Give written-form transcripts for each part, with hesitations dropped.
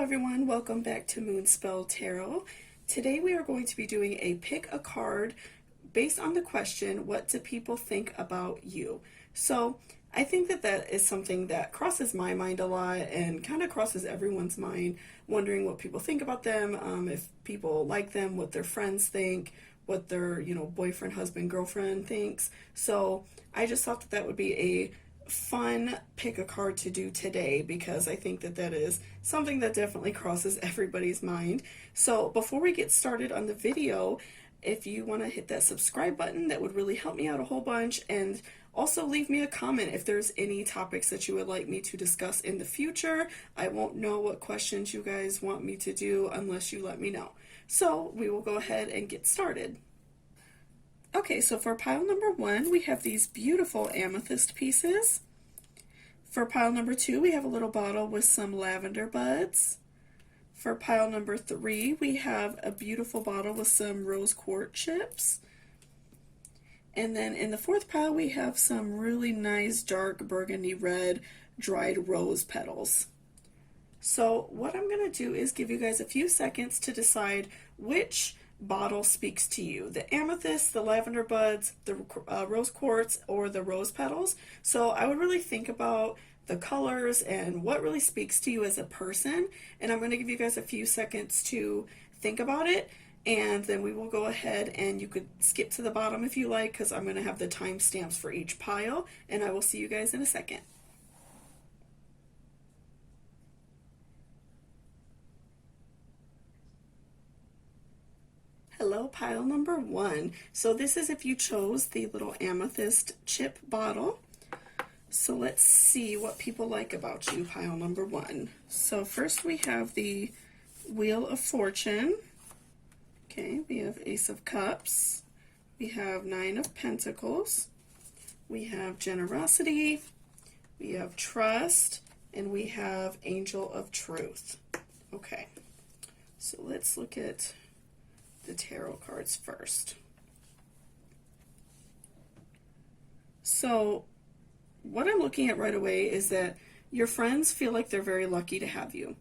everyone, welcome back to Moonspell Tarot. Today we are going to be doing a pick a card based on the question, what do people think about you? So I think that is something that crosses my mind a lot and kind of crosses everyone's mind, wondering what people think about them, if people like them, what their friends think, what their, boyfriend, husband, girlfriend thinks. So I just thought that would be a fun pick a card to do today because I think that is something that definitely crosses everybody's mind. So before we get started on the video, if you want to hit that subscribe button, that would really help me out a whole bunch, and also leave me a comment if there's any topics that you would like me to discuss in the future. I won't know what questions you guys want me to do unless you let me know. So we will go ahead and get started. Okay, so for pile number 1, we have these beautiful amethyst pieces. For pile number 2, we have a little bottle with some lavender buds. For pile number 3, we have a beautiful bottle with some rose quartz chips. And then in the 4th pile, we have some really nice dark burgundy red dried rose petals. So what I'm going to do is give you guys a few seconds to decide which bottle speaks to you: the amethyst, the lavender buds, the rose quartz, or the rose petals. So I would really think about the colors and what really speaks to you as a person, and I'm going to give you guys a few seconds to think about it, and then we will go ahead, and you could skip to the bottom if you like, because I'm going to have the timestamps for each pile, and I will see you guys in a second. Hello, pile number 1. So this is if you chose the little amethyst chip bottle. So let's see what people like about you, pile number 1. So first we have the Wheel of Fortune. Okay, we have Ace of Cups. We have Nine of Pentacles. We have Generosity. We have Trust. And we have Angel of Truth. Okay, so let's look at the tarot cards first. So what I'm looking at right away is that your friends feel like they're very lucky to have you.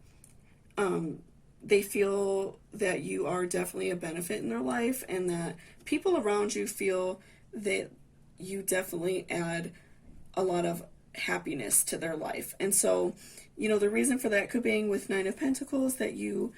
They feel that you are definitely a benefit in their life, and that people around you feel that you definitely add a lot of happiness to their life. And so, the reason for that could be with Nine of Pentacles, that you're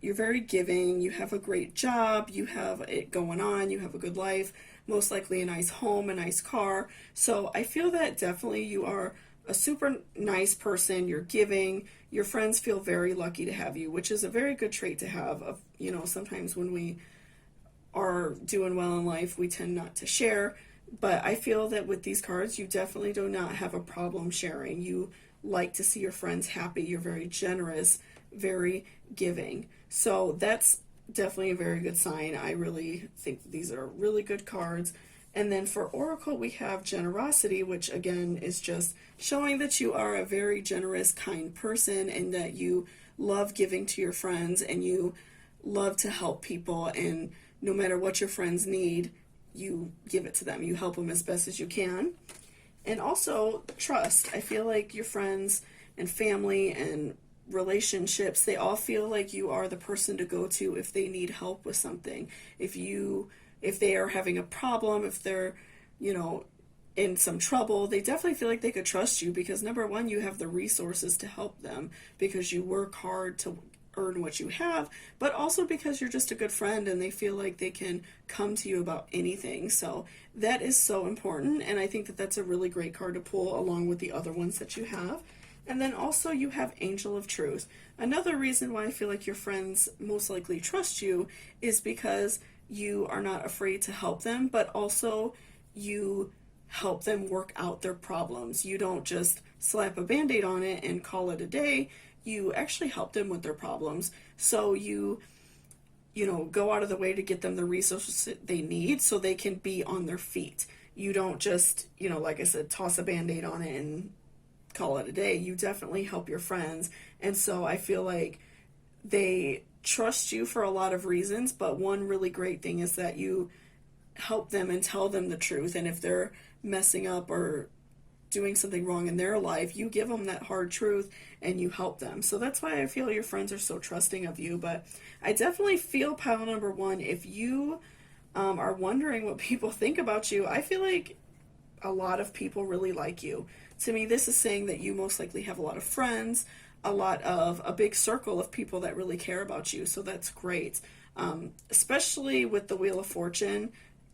very giving, you have a great job, you have it going on, you have a good life, most likely a nice home, a nice car. So I feel that definitely you are a super nice person, you're giving, your friends feel very lucky to have you, which is a very good trait to have. Sometimes when we are doing well in life, we tend not to share, but I feel that with these cards, you definitely do not have a problem sharing. You like to see your friends happy, you're very generous, very giving. So that's definitely a very good sign. I really think these are really good cards. And then for Oracle, we have Generosity, which again is just showing that you are a very generous, kind person, and that you love giving to your friends, and you love to help people, and no matter what your friends need, you give it to them. You help them as best as you can. And also Trust. I feel like your friends and family and relationships, they all feel like you are the person to go to if they need help with something. If they are having a problem, if they're, in some trouble, they definitely feel like they could trust you because, number one, you have the resources to help them because you work hard to earn what you have, but also because you're just a good friend and they feel like they can come to you about anything. So that is so important, and I think that that's a really great card to pull along with the other ones that you have. And then also you have Angel of Truth. Another reason why I feel like your friends most likely trust you is because you are not afraid to help them, but also you help them work out their problems. You don't just slap a band-aid on it and call it a day. You actually help them with their problems. So you go out of the way to get them the resources that they need so they can be on their feet. You don't just, like I said, toss a band-aid on it and call it a day. You definitely help your friends, and so I feel like they trust you for a lot of reasons, but one really great thing is that you help them and tell them the truth, and if they're messing up or doing something wrong in their life, you give them that hard truth and you help them. So that's why I feel your friends are so trusting of you. But I definitely feel pile number one, if you are wondering what people think about you, I feel like a lot of people really like you. To me, this is saying that you most likely have a lot of friends, a big circle of people that really care about you. So that's great. Especially with the Wheel of Fortune,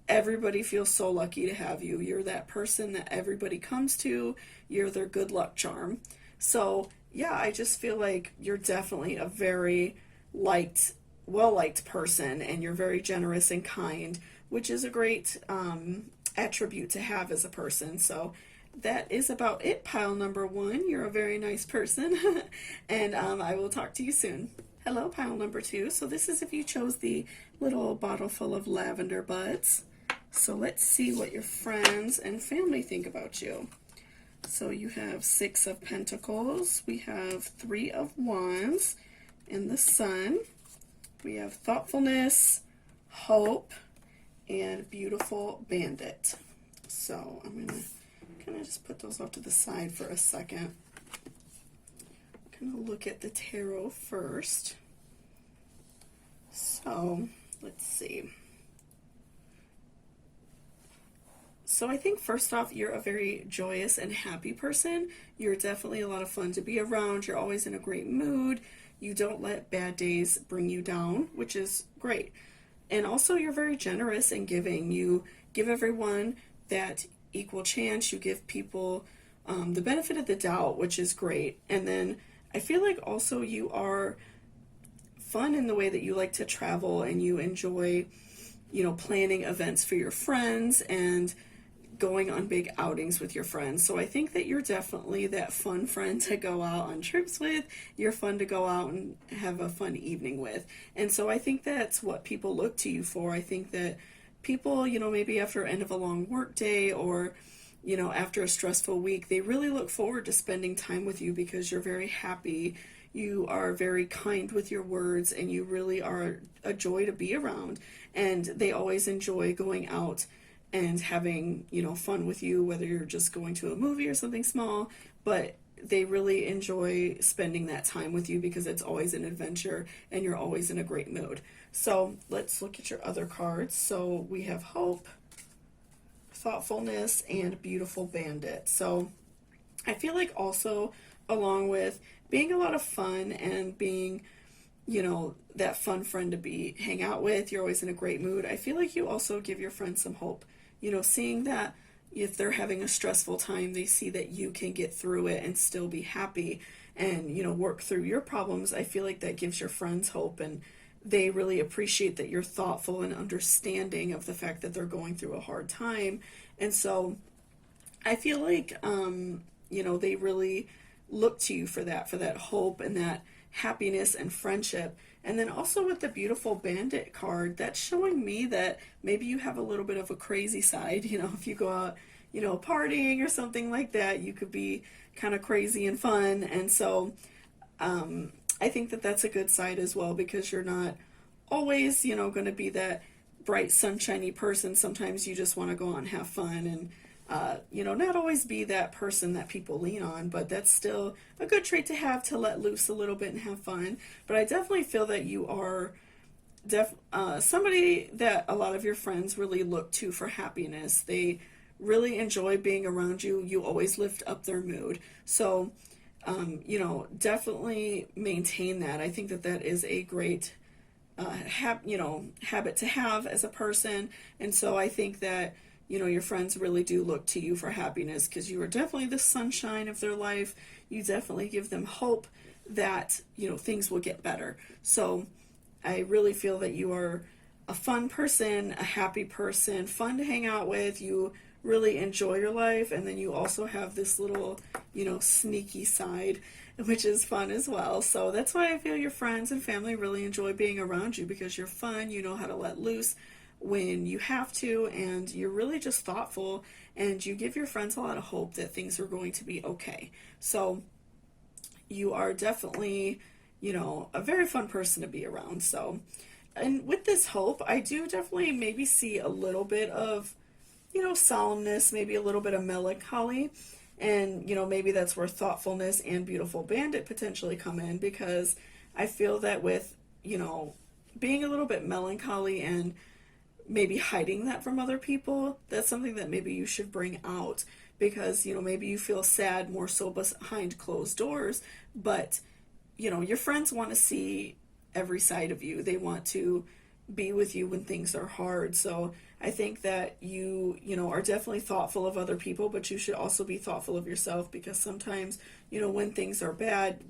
everybody feels so lucky to have you. You're that person that everybody comes to. You're their good luck charm. So yeah, I just feel like you're definitely a very well-liked person, and you're very generous and kind, which is a great attribute to have as a person. So that is about it, pile number one. You're a very nice person, and I will talk to you soon. Hello, pile number two. So this is if you chose the little bottle full of lavender buds. So let's see what your friends and family think about you. So you have 6 of Pentacles, we have 3 of Wands, and the Sun. We have thoughtfulness, hope, and beautiful bandit. So I'm going to kind of just put those off to the side for a second. I'm going to look at the tarot first. So let's see. So I think first off, you're a very joyous and happy person. You're definitely a lot of fun to be around. You're always in a great mood. You don't let bad days bring you down, which is great. And also you're very generous and giving. You give everyone that equal chance. You give people the benefit of the doubt, which is great. And then I feel like also you are fun in the way that you like to travel, and you enjoy, planning events for your friends and going on big outings with your friends. So I think that you're definitely that fun friend to go out on trips with. You're fun to go out and have a fun evening with. And so I think that's what people look to you for. I think that people, maybe after end of a long work day, or after a stressful week, they really look forward to spending time with you because you're very happy. You are very kind with your words, and you really are a joy to be around. And they always enjoy going out and having, fun with you, whether you're just going to a movie or something small, but they really enjoy spending that time with you because it's always an adventure and you're always in a great mood. So let's look at your other cards. So we have hope, thoughtfulness, and beautiful bandit. So I feel like also, along with being a lot of fun and being, that fun friend to hang out with, you're always in a great mood. I feel like you also give your friends some hope. Seeing that if they're having a stressful time, they see that you can get through it and still be happy and, work through your problems. I feel like that gives your friends hope, and they really appreciate that you're thoughtful and understanding of the fact that they're going through a hard time. And so I feel like, they really look to you for that hope and that happiness and friendship. And then also with the beautiful bandit card, that's showing me that maybe you have a little bit of a crazy side. If you go out, partying or something like that, you could be kind of crazy and fun. And so I think that that's a good side as well, because you're not always, going to be that bright, sunshiny person. Sometimes you just want to go out and have fun and not always be that person that people lean on, but that's still a good trait to have, to let loose a little bit and have fun. But I definitely feel that you are somebody that a lot of your friends really look to for happiness. They really enjoy being around you. You always lift up their mood. So, definitely maintain that. I think that that is a great habit to have as a person. And so I think that your friends really do look to you for happiness, because you are definitely the sunshine of their life. You definitely give them hope that, things will get better. So I really feel that you are a fun person, a happy person, fun to hang out with. You really enjoy your life. And then you also have this little, sneaky side, which is fun as well. So that's why I feel your friends and family really enjoy being around you, because you're fun. You know how to let loose when you have to, and you're really just thoughtful, and you give your friends a lot of hope that things are going to be okay. So you are definitely, a very fun person to be around. So, and with this hope, I do definitely maybe see a little bit of, solemnness, maybe a little bit of melancholy. And, maybe that's where thoughtfulness and beautiful bandit potentially come in, because I feel that with, being a little bit melancholy and maybe hiding that from other people, that's something that maybe you should bring out, because, maybe you feel sad more so behind closed doors, but, your friends want to see every side of you. They want to be with you when things are hard. So I think that you are definitely thoughtful of other people, but you should also be thoughtful of yourself, because sometimes, when things are bad,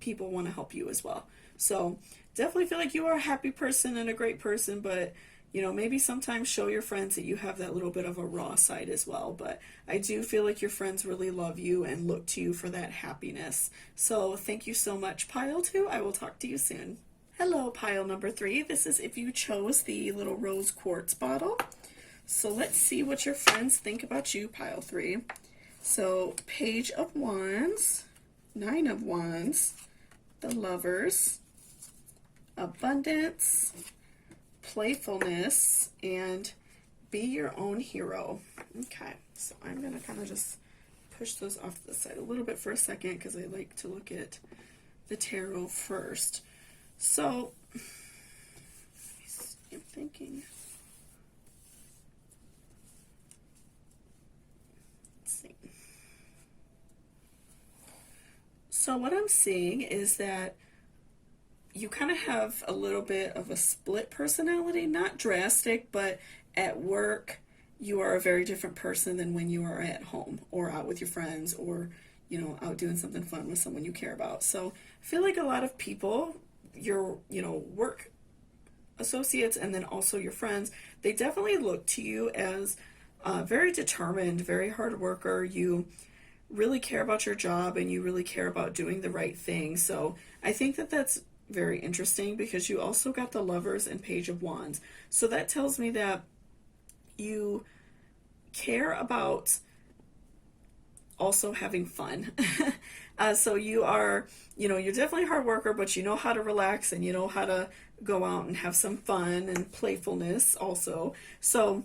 people want to help you as well. So definitely feel like you are a happy person and a great person, but maybe sometimes show your friends that you have that little bit of a raw side as well. But I do feel like your friends really love you and look to you for that happiness. So thank you so much, pile 2. I will talk to you soon. Hello, pile number 3. This is if you chose the little rose quartz bottle. So let's see what your friends think about you, pile 3. So Page of Wands, 9 of Wands, the Lovers, Abundance, Playfulness, and Be Your Own Hero. Okay, so I'm going to kind of just push those off to the side a little bit for a second, because I like to look at the tarot first. So, I'm thinking, let's see. So what I'm seeing is that you kind of have a little bit of a split personality, not drastic, but at work, you are a very different person than when you are at home or out with your friends, or, out doing something fun with someone you care about. So I feel like a lot of people, your work associates and then also your friends, they definitely look to you as very determined, very hard worker. You really care about your job and you really care about doing the right thing. So I think that that's very interesting, because you also got the Lovers and Page of Wands. So that tells me that you care about also having fun. So you are, you're definitely a hard worker, but you know how to relax and you know how to go out and have some fun and playfulness also. So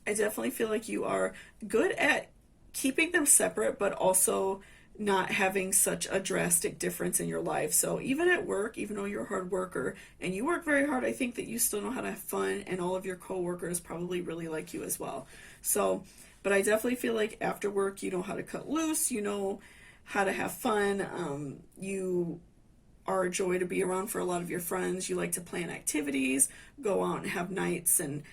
I definitely feel like you are good at keeping them separate, but also not having such a drastic difference in your life. So even at work, even though you're a hard worker and you work very hard, I think that you still know how to have fun, and all of your coworkers probably really like you as well. So, but I definitely feel like after work, you know how to cut loose, you know how to have fun. You are a joy to be around for a lot of your friends. You like to plan activities, go out and have nights, and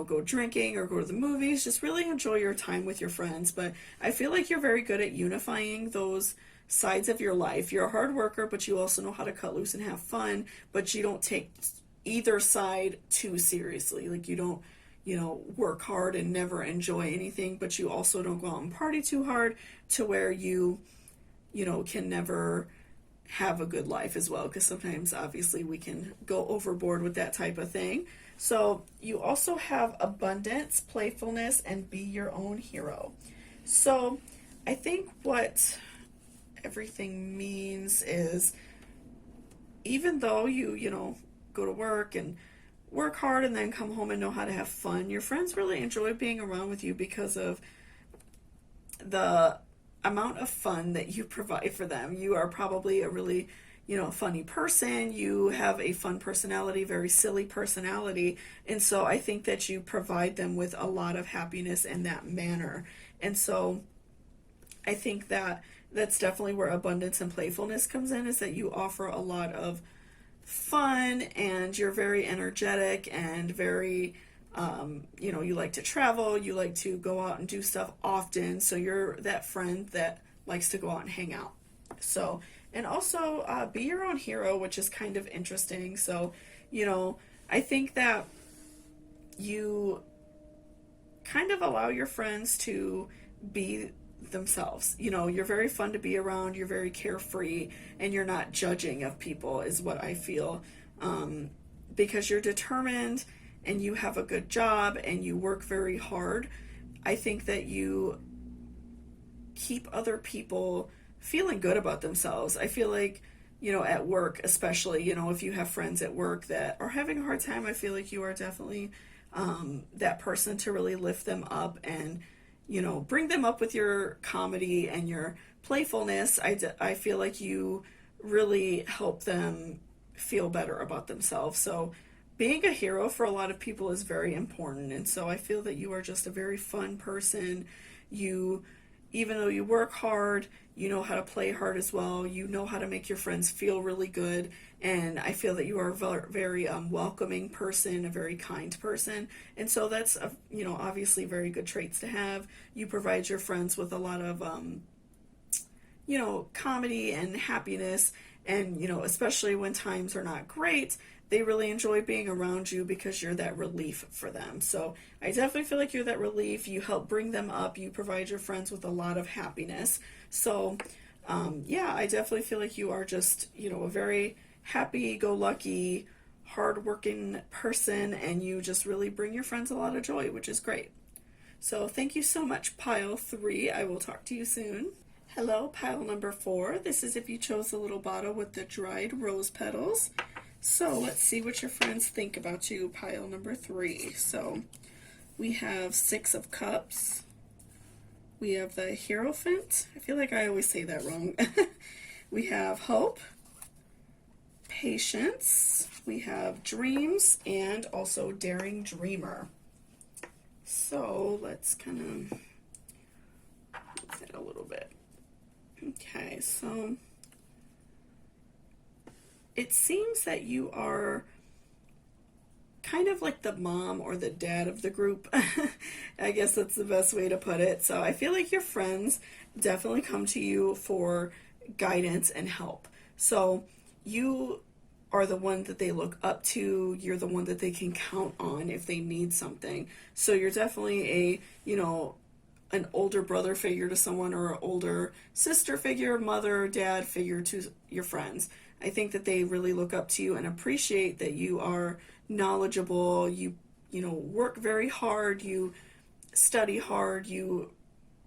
go drinking or go to the movies. Just really enjoy your time with your friends. But I feel like you're very good at unifying those sides of your life. You're a hard worker, but you also know how to cut loose and have fun, but you don't take either side too seriously. Like you don't, work hard and never enjoy anything, but you also don't go out and party too hard to where you can never have a good life as well, because sometimes obviously we can go overboard with that type of thing. So you also have abundance, playfulness, and be your own hero. So I think what everything means is, even though you go to work and work hard and then come home and know how to have fun, your friends really enjoy being around with you because of the amount of fun that you provide for them. You are probably a really funny person. You have a fun personality, very silly personality. And so I think that you provide them with a lot of happiness in that manner. And so I think that that's definitely where abundance and playfulness comes in, is that you offer a lot of fun and you're very energetic and very, you like to travel, you like to go out and do stuff often. So you're that friend that likes to go out and hang out. So, and also be your own hero, which is kind of interesting. So, I think that you kind of allow your friends to be themselves. You're very fun to be around, you're very carefree, and you're not judging of people, is what I feel. Because you're determined and you have a good job and you work very hard, I think that you keep other people feeling good about themselves. I feel like, at work especially, if you have friends at work that are having a hard time, I feel like you are definitely that person to really lift them up and, bring them up with your comedy and your playfulness. I feel like you really help them feel better about themselves. So being a hero for a lot of people is very important. And so I feel that you are just a very fun person. You, even though you work hard, you know how to play hard as well. You know how to make your friends feel really good. And I feel that you are a very welcoming person, a very kind person. And so that's, obviously very good traits to have. You provide your friends with a lot of, comedy and happiness. And, especially when times are not great, they really enjoy being around you because you're that relief for them. So I definitely feel like you're that relief. You help bring them up. You provide your friends with a lot of happiness. So, I definitely feel like you are just, a very happy-go-lucky, hard-working person, and you just really bring your friends a lot of joy, which is great. So thank you so much, pile 3. I will talk to you soon. Hello, pile number 4. This is if you chose the little bottle with the dried rose petals. So let's see what your friends think about you, pile number 3. So we have 6 of Cups. We have the Hierophant. I feel like I always say that wrong. We have Hope, Patience. We have Dreams, and also Daring Dreamer. So let's kind of move that a little bit. Okay, so it seems that you are kind of like the mom or the dad of the group. I guess that's the best way to put it. So I feel like your friends definitely come to you for guidance and help. So you are the one that they look up to. You're the one that they can count on if they need something. So you're definitely an older brother figure to someone, or an older sister figure, mother, dad figure to your friends. I think that they really look up to you and appreciate that you are knowledgeable, you work very hard, you study hard, you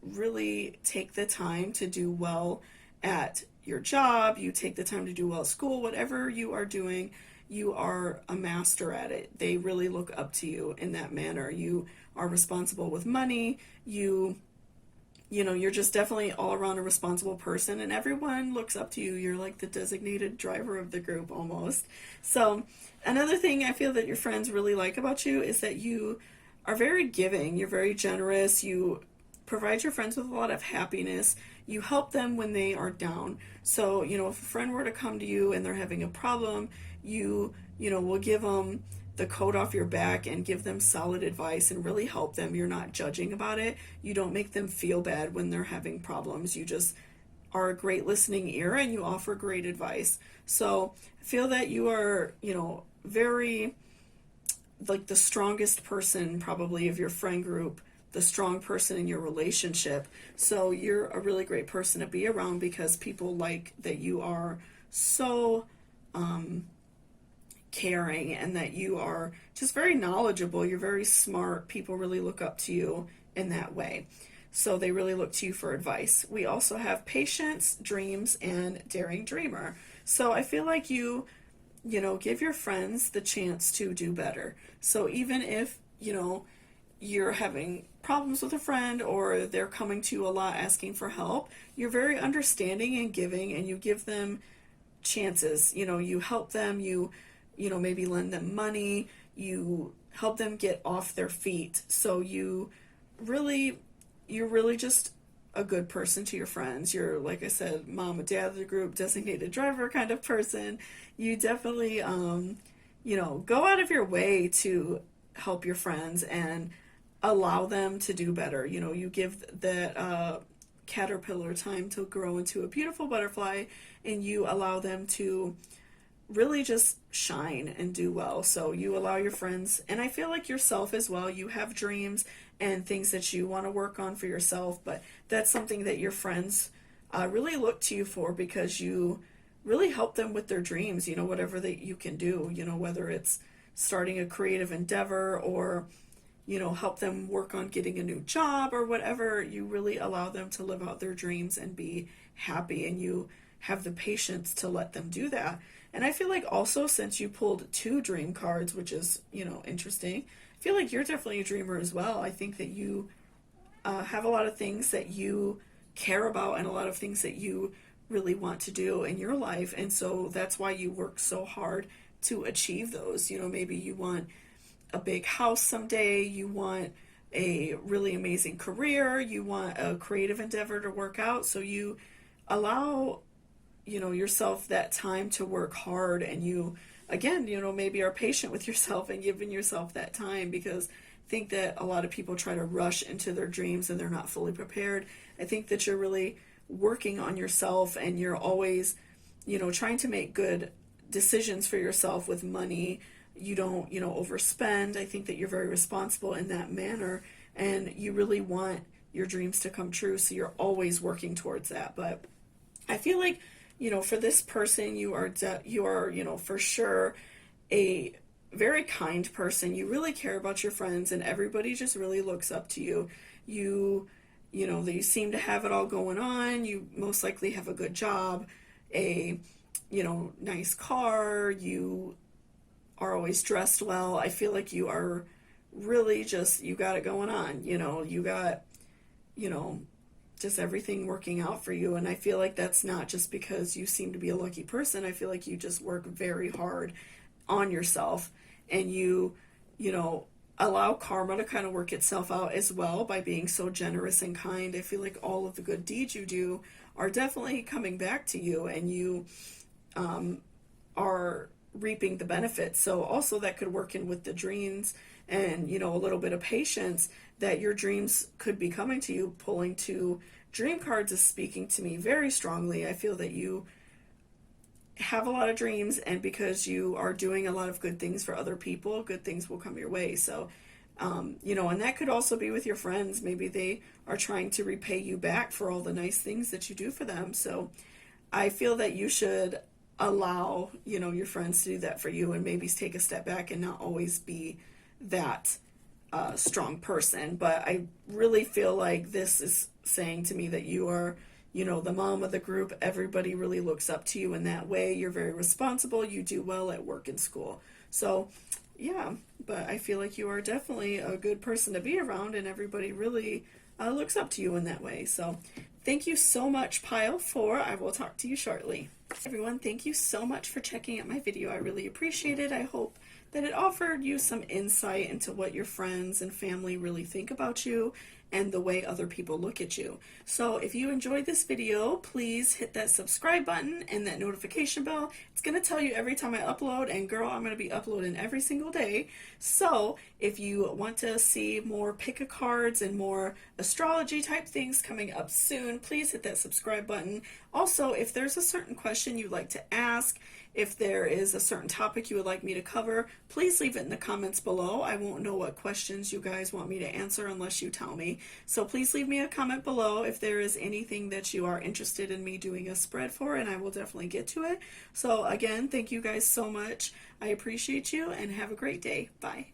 really take the time to do well at your job, you take the time to do well at school, whatever you are doing, you are a master at it. They really look up to you in that manner. You are responsible with money, you're just definitely all around a responsible person, and everyone looks up to you. You're like the designated driver of the group almost. So another thing I feel that your friends really like about you is that you are very giving. You're very generous. You provide your friends with a lot of happiness. You help them when they are down. So, if a friend were to come to you and they're having a problem, you will give them the coat off your back and give them solid advice and really help them. You're not judging about it. You don't make them feel bad when they're having problems. You just are a great listening ear and you offer great advice. So I feel that you are, very like the strongest person probably of your friend group, the strong person in your relationship. So you're a really great person to be around because people like that you are so caring and that you are just very knowledgeable. You're very smart. People really look up to you in that way. So they really look to you for advice. We also have Patience, Dreams, and Daring Dreamer. So I feel like you give your friends the chance to do better. So even if, you're having problems with a friend or they're coming to you a lot asking for help, you're very understanding and giving, and you give them chances. You help them, you maybe lend them money, you help them get off their feet. So you're really just a good person to your friends. You're, like I said, mom and dad of the group, designated driver kind of person. You definitely, go out of your way to help your friends and allow them to do better. You give that caterpillar time to grow into a beautiful butterfly, and you allow them to really just shine and do well. So you allow your friends, and I feel like yourself as well, you have dreams and things that you want to work on for yourself, but that's something that your friends really look to you for, because you really help them with their dreams, whatever that you can do, whether it's starting a creative endeavor or help them work on getting a new job or whatever. You really allow them to live out their dreams and be happy, and you have the patience to let them do that. And I feel like also, since you pulled 2 dream cards, which is, interesting, I feel like you're definitely a dreamer as well. I think that you have a lot of things that you care about and a lot of things that you really want to do in your life. And so that's why you work so hard to achieve those. You know, maybe you want a big house someday, you want a really amazing career, you want a creative endeavor to work out. So you allow, you know, yourself that time to work hard, and you, again, you know, maybe are patient with yourself and giving yourself that time, because I think that a lot of people try to rush into their dreams and they're not fully prepared. I think that you're really working on yourself, and you're always, you know, trying to make good decisions for yourself with money. You don't, you know, overspend. I think that you're very responsible in that manner, and you really want your dreams to come true, so you're always working towards that. But I feel like, you know, for this person, you are, you know, for sure a very kind person. You really care about your friends, and everybody just really looks up to you. You know, that you seem to have it all going on. You most likely have a good job, a, you know, nice car. You are always dressed well. I feel like you are really just, you got it going on. You know, you got, you know, just everything working out for you. And I feel like that's not just because you seem to be a lucky person. I feel like you just work very hard on yourself, and you know, allow karma to kind of work itself out as well by being so generous and kind. I feel like all of the good deeds you do are definitely coming back to you, and you are reaping the benefits. So also that could work in with the dreams, and, you know, a little bit of patience, that your dreams could be coming to you. Pulling two dream cards is speaking to me very strongly. I feel that you have a lot of dreams, and because you are doing a lot of good things for other people, good things will come your way. So, you know, and that could also be with your friends. Maybe they are trying to repay you back for all the nice things that you do for them. So I feel that you should allow, you know, your friends to do that for you, and maybe take a step back and not always be that strong person. But I really feel like this is saying to me that you are, you know, the mom of the group. Everybody really looks up to you in that way. You're very responsible. You do well at work and school. So, yeah, but I feel like you are definitely a good person to be around, and everybody really looks up to you in that way. So, thank you so much, Pile 4. I will talk to you shortly. Everyone, thank you so much for checking out my video. I really appreciate it. I hope that it offered you some insight into what your friends and family really think about you, and the way other people look at you. So if you enjoyed this video, please hit that subscribe button and that notification bell. It's going to tell you every time I upload, and girl, I'm going to be uploading every single day. So if you want to see more pick-a-cards and more astrology type things coming up soon, please hit that subscribe button. Also, if there's a certain question you'd like to ask, if there is a certain topic you would like me to cover, please leave it in the comments below. I won't know what questions you guys want me to answer unless you tell me. So please leave me a comment below if there is anything that you are interested in me doing a spread for, and I will definitely get to it. So again, thank you guys so much. I appreciate you, and have a great day. Bye.